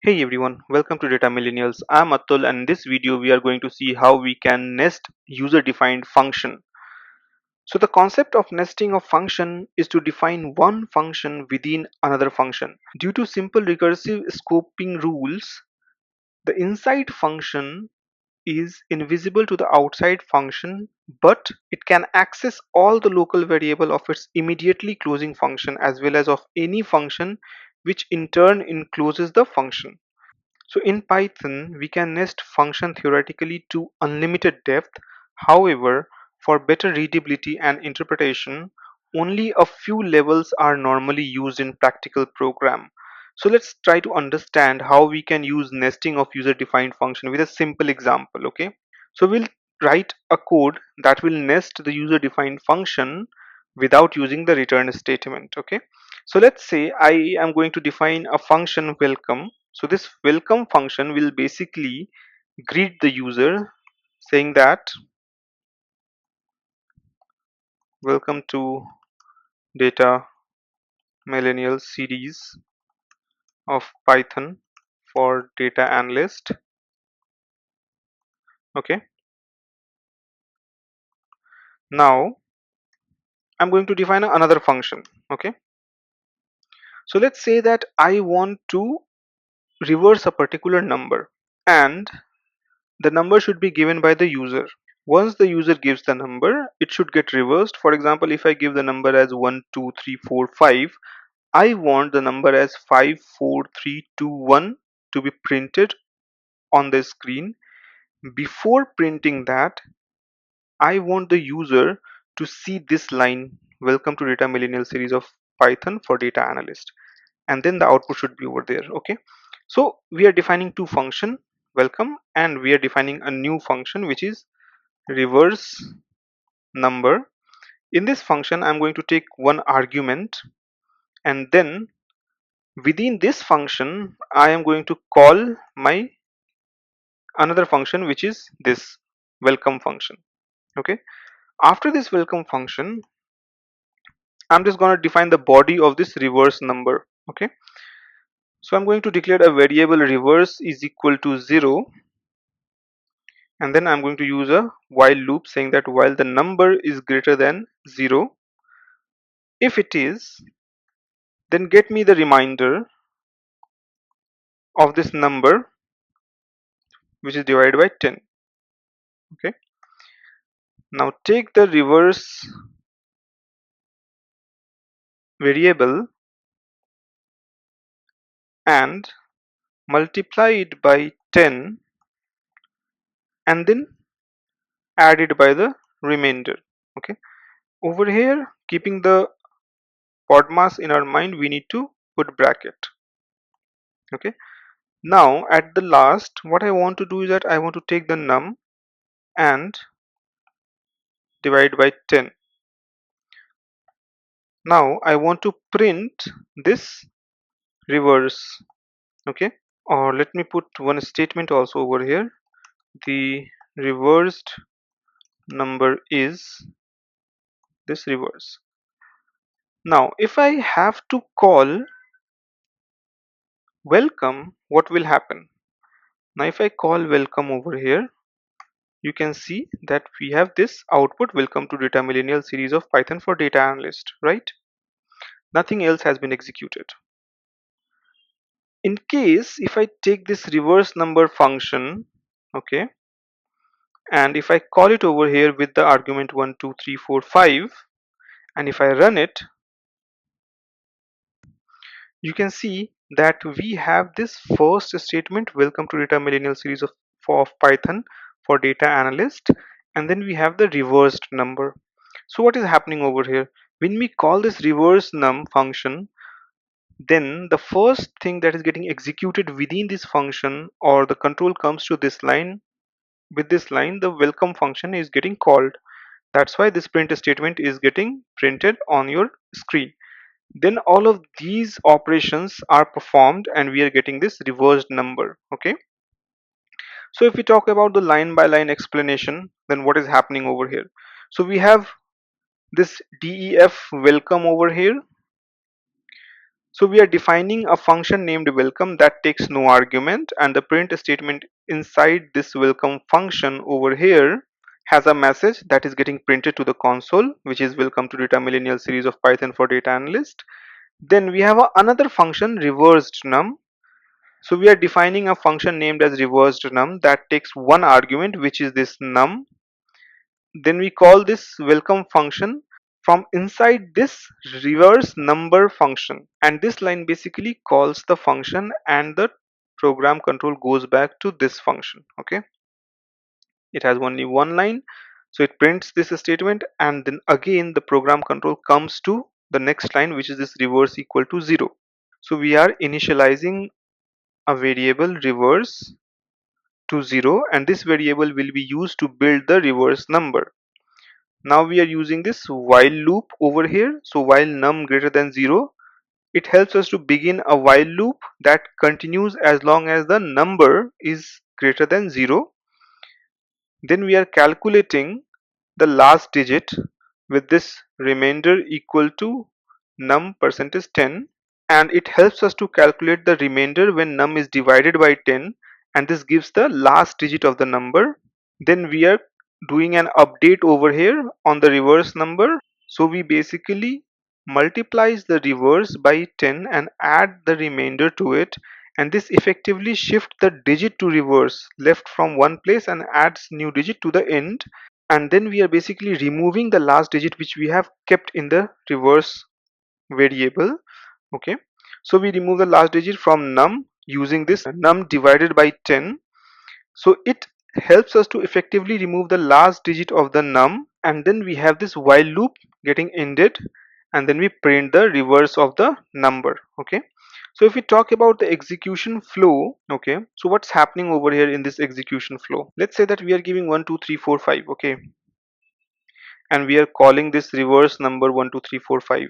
Hey everyone, welcome to Data Millennials. I'm Atul and in this video we are going to see how we can nest user-defined function. So the concept of nesting of function is to define one function within another function. Due to simple recursive scoping rules, the inside function is invisible to the outside function, but it can access all the local variable of its immediately closing function as well as of any function which in turn encloses the function. So in Python, we can nest function theoretically to unlimited depth. However, for better readability and interpretation, only a few levels are normally used in practical program. So let's try to understand how we can use nesting of user-defined function with a simple example, okay? So we'll write a code that will nest the user-defined function without using the return statement, okay? So let's say I am going to define a function welcome. So this welcome function will basically greet the user saying that welcome to Data Millennials series of Python for Data Analyst. Okay, now I'm going to define another function. Okay, so let's say that I want to reverse a particular number and the number should be given by the user. Once the user gives the number, it should get reversed. For example, if I give the number as 1 2 3 4 5, I want the number as 5 4 3 2 1 to be printed on the screen. Before printing that, I want the user to see this line, welcome to Data Millennial series of Python for Data Analyst, and then the output should be over there. Okay, so we are defining two function, welcome, and we are defining a new function which is reverse number. In this function I'm going to take one argument, and then within this function I am going to call my another function which is this welcome function. Okay, after this welcome function I'm just going to define the body of this reverse number. Okay, so I'm going to declare a variable reverse is equal to 0, and then I'm going to use a while loop saying that while the number is greater than 0, if it is, then get me the reminder of this number which is divided by 10. Okay, now take the reverse variable and multiply it by 10 and then add it by the remainder. Okay, over here, keeping the BODMAS in our mind, we need to put bracket. Okay, now at the last what I want to do is that I want to take the num and divide by 10. Now I want to print this reverse. Okay, or let me put one statement also over here. The reversed number is this reverse. Now if I have to call welcome, what will happen? Now if I call welcome over here, you can see that we have this output, welcome to Data Millennial series of Python for Data Analyst, right? Nothing else has been executed. In case if I take this reverse number function, okay, and if I call it over here with the argument 1 2 3 4 5, and if I run it, you can see that we have this first statement, welcome to Data Millennial series of Python for Data Analyst, and then we have the reversed number. So what is happening over here? When we call this reverse num function, then the first thing that is getting executed within this function or the control comes to this line. With this line, the welcome function is getting called. That's why this print statement is getting printed on your screen. Then all of these operations are performed and we are getting this reversed number. Okay, so if we talk about the line by line explanation, then what is happening over here? So we have this def welcome over here. So we are defining a function named welcome that takes no argument, and the print statement inside this welcome function over here has a message that is getting printed to the console, which is welcome to Data Millennials series of Python for Data Analyst. Then we have another function reversed num. So we are defining a function named as reversed num that takes one argument, which is this num. Then we call this welcome function from inside this reverse number function, and this line basically calls the function and the program control goes back to this function. Okay, it has only one line, so it prints this statement, and then again the program control comes to the next line, which is this reverse equal to 0. So we are initializing a variable reverse to 0, and this variable will be used to build the reverse number. Now we are using this while loop over here. So while num greater than 0, it helps us to begin a while loop that continues as long as the number is greater than 0. Then we are calculating the last digit with this remainder equal to num percentage 10, and it helps us to calculate the remainder when num is divided by 10, and this gives the last digit of the number. Then we are doing an update over here on the reverse number. So we basically multiplies the reverse by 10 and add the remainder to it, and this effectively shifts the digit to reverse left from one place and adds new digit to the end. And then we are basically removing the last digit which we have kept in the reverse variable. Okay, so we remove the last digit from num using this num divided by 10. So it helps us to effectively remove the last digit of the num, and then we have this while loop getting ended, and then we print the reverse of the number. Okay, so if we talk about the execution flow, okay, so what's happening over here in this execution flow? Let's say that we are giving 1 2 3 4 5, okay, and we are calling this reverse number 1 2 3 4 5.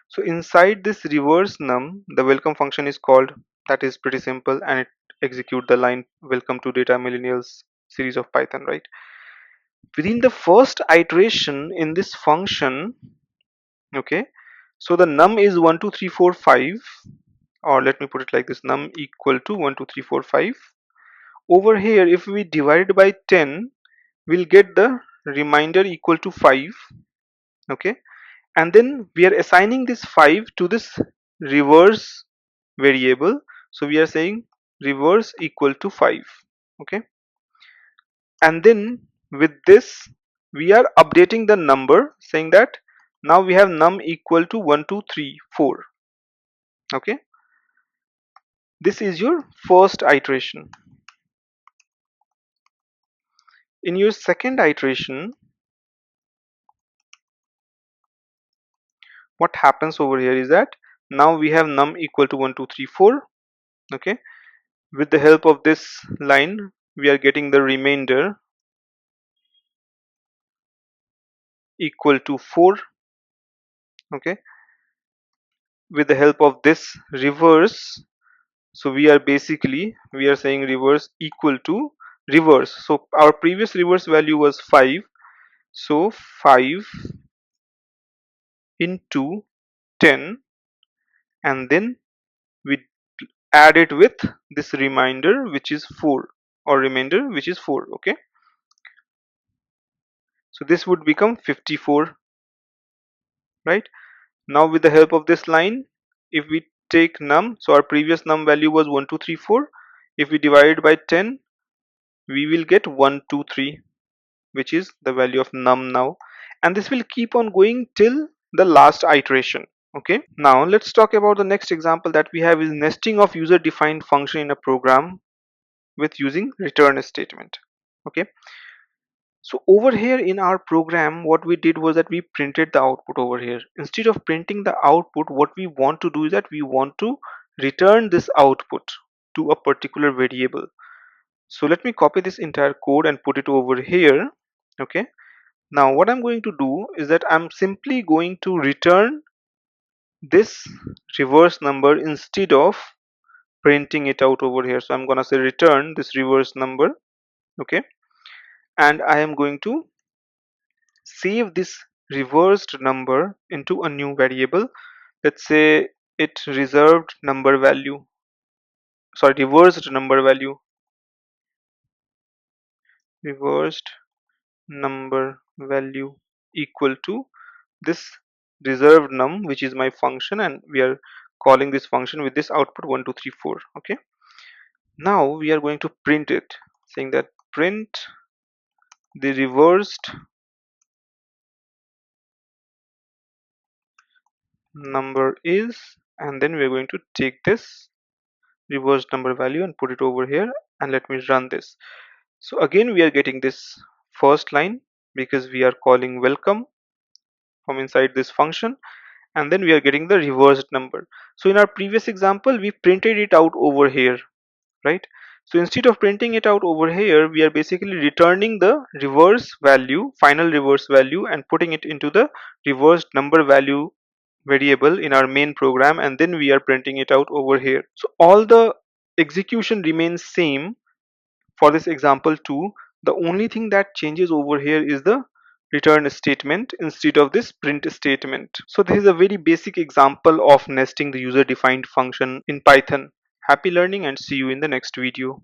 So inside this reverse num, the welcome function is called. That is pretty simple, and it execute the line welcome to Data Millennials series of Python, right? Within the first iteration in this function, okay, so the num is 1 2 3 4 5, or let me put it like this, num equal to 1 2 3 4 5. Over here, if we divide it by 10, we'll get the remainder equal to 5. Okay, and then we are assigning this 5 to this reverse variable. So we are saying reverse equal to 5. Okay, and then with this we are updating the number, saying that now we have num equal to 1 2 3 4. Okay, this is your first iteration. In your second iteration, what happens over here is that now we have num equal to 1 2 3 4. Okay, with the help of this line we are getting the remainder equal to 4. Okay, with the help of this reverse, so we are saying reverse equal to reverse. So our previous reverse value was 5, so 5 into 10, and then we add it with this remainder which is 4, or remainder which is 4. Okay, so this would become 54, right? Now with the help of this line, if we take num, so our previous num value was 1 2 3 4. If we divide it by 10, we will get 1 2 3, which is the value of num now, and this will keep on going till the last iteration. Okay, now let's talk about the next example that we have is nesting of user defined function in a program with using return statement. Okay, so over here in our program, what we did was that we printed the output over here. Instead of printing the output, what we want to do is that we want to return this output to a particular variable. So let me copy this entire code and put it over here. Okay, now what I'm going to do is that I'm simply going to return this reverse number instead of printing it out over here. So I'm gonna say return this reverse number. Okay, and I am going to save this reversed number into a new variable. let's say it reserved number value, sorry, reversed number value, reversed number value equal to this reserved num, which is my function, and we are calling this function with this output 1 2 3 4. Okay, now we are going to print it, saying that print the reversed number is, and then we are going to take this reversed number value and put it over here, and let me run this. So again we are getting this first line because we are calling welcome from inside this function, and then we are getting the reversed number. So in our previous example we printed it out over here, right? So instead of printing it out over here, we are basically returning the reverse value, final reverse value, and putting it into the reversed number value variable in our main program, and then we are printing it out over here. So all the execution remains same for this example too. The only thing that changes over here is the return statement instead of this print statement. So this is a very basic example of nesting the user defined function in Python. Happy learning and see you in the next video.